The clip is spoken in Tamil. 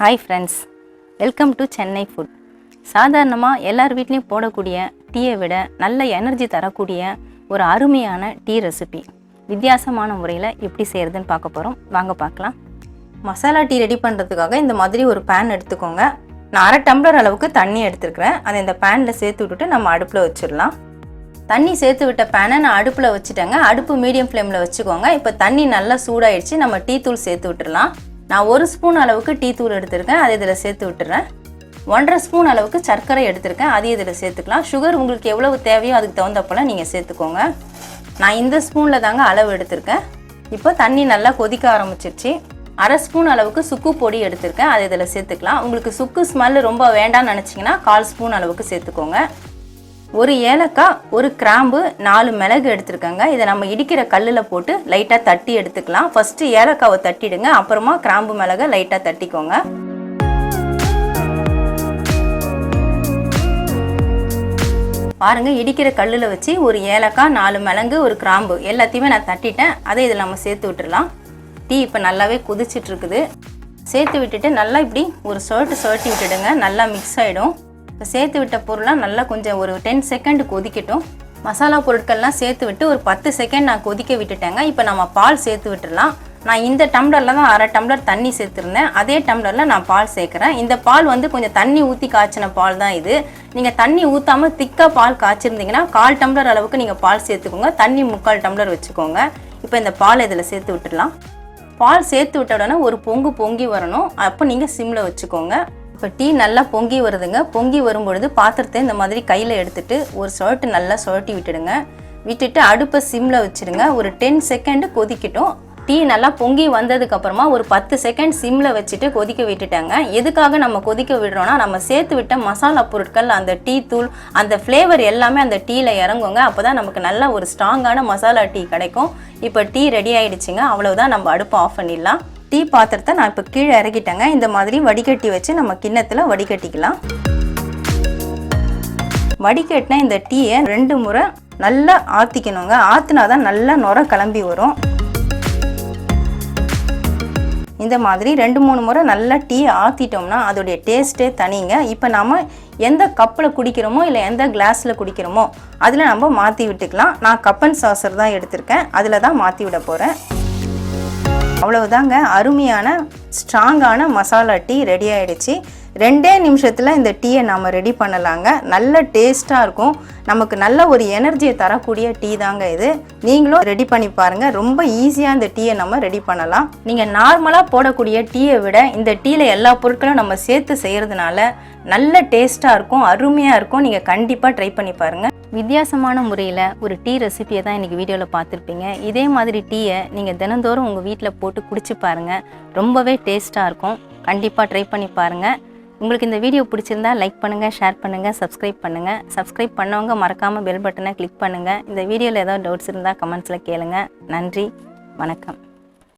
Hi friends, welcome to Chennai food. சாதாரணமாக எல்லார் வீட்லேயும் போடக்கூடிய டீயை விட நல்ல எனர்ஜி தரக்கூடிய ஒரு அருமையான டீ ரெசிபி வித்தியாசமான முறையில் எப்படி செய்கிறதுன்னு பார்க்க போகிறோம். வாங்க பார்க்கலாம். மசாலா டீ ரெடி பண்ணுறதுக்காக இந்த மாதிரி ஒரு பேன் எடுத்துக்கோங்க. நான் அரை டம்ளர் அளவுக்கு தண்ணி எடுத்துருக்கிறேன். அதை இந்த பேனில் சேர்த்து விட்டுட்டு நம்ம அடுப்பில் வச்சிடலாம். தண்ணி சேர்த்து விட்ட பேனை நான் அடுப்பில் வச்சுட்டேங்க. அடுப்பு மீடியம் ஃப்ளேமில் வச்சுக்கோங்க. இப்போ தண்ணி நல்லா சூடாயிடுச்சு. நம்ம டீ தூள் சேர்த்து விட்டுடலாம். நான் 1 ஸ்பூன் அளவுக்கு டீ தூள் எடுத்துருக்கேன். அதை இதில் சேர்த்து விட்டுறேன். 1.5 ஸ்பூன் அளவுக்கு சர்க்கரை எடுத்துருக்கேன். அதையும் இதில் சேர்த்துக்கலாம். சுகர் உங்களுக்கு எவ்வளவு தேவையோ அதுக்கு தகுந்தப்போல் நீங்கள் சேர்த்துக்கோங்க. நான் இந்த ஸ்பூனில் தாங்க அளவு எடுத்திருக்கேன். இப்போ தண்ணி நல்லா கொதிக்க ஆரம்பிச்சிருச்சு. 1/2 ஸ்பூன் அளவுக்கு சுக்கு பொடி எடுத்திருக்கேன். அதை இதில் சேர்த்துக்கலாம். உங்களுக்கு சுக்கு ஸ்மெல் ரொம்ப வேண்டாம்னு நினச்சிங்கன்னா 1/4 ஸ்பூன் அளவுக்கு சேர்த்துக்கோங்க. 1 ஏலக்காய், 1 கிராம்பு, 4 மிளகு எடுத்துருக்கேங்க. இதை நம்ம இடிக்கிற கல்லில் போட்டு லைட்டாக தட்டி எடுத்துக்கலாம். ஃபஸ்ட்டு ஏலக்காவை தட்டிடுங்க, அப்புறமா கிராம்பு மிளகை லைட்டாக தட்டிக்கோங்க. பாருங்கள், இடிக்கிற கல்லில் வச்சு 1 ஏலக்காய், 4 மிளகு, 1 கிராம்பு எல்லாத்தையுமே நான் தட்டிட்டேன். அதை இதில் நம்ம சேர்த்து விட்டுடலாம். டீ இப்போ நல்லாவே கொதிச்சிட்டு இருக்குது. சேர்த்து விட்டுட்டு நல்லா இப்படி ஒரு சுழட்டி விட்டுடுங்க. நல்லா மிக்ஸ் ஆகிடும். இப்போ சேர்த்து விட்ட பொருளாக நல்லா கொஞ்சம் ஒரு 10 செகண்ட் கொதிக்கட்டும். மசாலா பொருட்கள்லாம் சேர்த்து விட்டு ஒரு 10 செகண்ட் நான் கொதிக்க விட்டுட்டேங்க. இப்போ நம்ம பால் சேர்த்து விட்டுடலாம். நான் இந்த டம்ளரில் தான் அரை டம்ளர் தண்ணி சேர்த்துருந்தேன். அதே டம்ளரில் நான் பால் சேர்க்குறேன். இந்த பால் வந்து கொஞ்சம் தண்ணி ஊற்றி காய்ச்சின பால் தான் இது. நீங்கள் தண்ணி ஊற்றாமல் திக்காக பால் காய்ச்சிருந்தீங்கன்னா 1/4 டம்ளர் அளவுக்கு நீங்கள் பால் சேர்த்துக்கோங்க. தண்ணி 3/4 டம்ளர் வச்சுக்கோங்க. இப்போ இந்த பால் இதில் சேர்த்து விட்டுடலாம். பால் சேர்த்து விட்ட உடனே ஒரு பொங்கி வரணும். அப்போ நீங்கள் சிம்மில் வச்சுக்கோங்க. இப்போ டீ நல்லா பொங்கி வருதுங்க. பொங்கி வரும்பொழுது பாத்திரத்தை இந்த மாதிரி கையில் எடுத்துகிட்டு ஒரு சுழட்டு நல்லா சுழட்டி விட்டுடுங்க. விட்டுட்டு அடுப்பை சிம்மில் வச்சுடுங்க. ஒரு 10 செகண்டு கொதிக்கட்டும். டீ நல்லா பொங்கி வந்ததுக்கப்புறமா ஒரு 10 செகண்ட் சிம்மில் வச்சுட்டு கொதிக்க விட்டுட்டாங்க. எதுக்காக நம்ம கொதிக்க விடுறோன்னா, நம்ம சேர்த்து விட்ட மசாலா பொருட்கள், அந்த டீ தூள், அந்த ஃப்ளேவர் எல்லாமே அந்த டீயில் இறங்குங்க. அப்போ தான் நமக்கு நல்ல ஒரு ஸ்ட்ராங்கான மசாலா டீ கிடைக்கும். இப்போ டீ ரெடி ஆகிடுச்சிங்க. அவ்வளவுதான், நம்ம அடுப்பை ஆஃப் பண்ணிடலாம். டீ பாத்திரத்தை நான் இப்போ கீழே இறக்கிட்டேங்க. இந்த மாதிரி வடிகட்டி வச்சு நம்ம கிண்ணத்தில் வடிகட்டிக்கலாம். வடிகட்டினா இந்த டீயை 2 முறை நல்லா ஆற்றிக்கணுங்க. ஆற்றினா தான் நல்லா நுர கிளம்பி வரும். இந்த மாதிரி 2-3 முறை நல்லா டீ ஆற்றிட்டோம்னா அதோடைய டேஸ்ட்டே தனிங்க. இப்போ நம்ம எந்த கப்பில் குடிக்கிறோமோ இல்லை எந்த கிளாஸில் குடிக்கிறோமோ அதில் நம்ம மாற்றி விட்டுக்கலாம். நான் கப்பன் சாசர் தான் எடுத்திருக்கேன். அதில் தான் மாற்றி விட போகிறேன். அவ்வளவுதாங்க, அருமையான ஸ்ட்ராங்கான மசாலா டீ ரெடி ஆகிடுச்சு. 2 நிமிஷத்தில் இந்த டீயை நம்ம ரெடி பண்ணலாங்க. நல்ல டேஸ்ட்டாக இருக்கும். நமக்கு நல்ல ஒரு எனர்ஜியை தரக்கூடிய டீ தாங்க இது. நீங்களும் ரெடி பண்ணி பாருங்கள். ரொம்ப ஈஸியாக இந்த டீயை நம்ம ரெடி பண்ணலாம். நீங்கள் நார்மலாக போடக்கூடிய டீயை விட இந்த டீயில் எல்லா பொருட்களும் நம்ம சேர்த்து செய்கிறதுனால நல்ல டேஸ்ட்டாக இருக்கும், அருமையாக இருக்கும். நீங்கள் கண்டிப்பாக ட்ரை பண்ணி பாருங்கள். வித்தியாசமான முறையில் ஒரு டீ ரெசிபியை தான் இன்றைக்கி வீடியோவில் பார்த்துருப்பீங்க. இதே மாதிரி டீயை நீங்கள் தினந்தோறும் உங்கள் வீட்டில் போட்டு குடிச்சு பாருங்கள். ரொம்பவே டேஸ்ட்டாக இருக்கும். கண்டிப்பாக ட்ரை பண்ணி பாருங்கள். உங்களுக்கு இந்த வீடியோ பிடிச்சிருந்தா லைக் பண்ணுங்கள், ஷேர் பண்ணுங்கள், சப்ஸ்கிரைப் பண்ணுங்கள். சப்ஸ்கிரைப் பண்ணவங்க மறக்காமல் பெல் பட்டனை கிளிக் பண்ணுங்கள். இந்த வீடியோவில் ஏதாவது டவுட்ஸ் இருந்தால் கமெண்ட்ஸில் கேளுங்கள். நன்றி, வணக்கம்.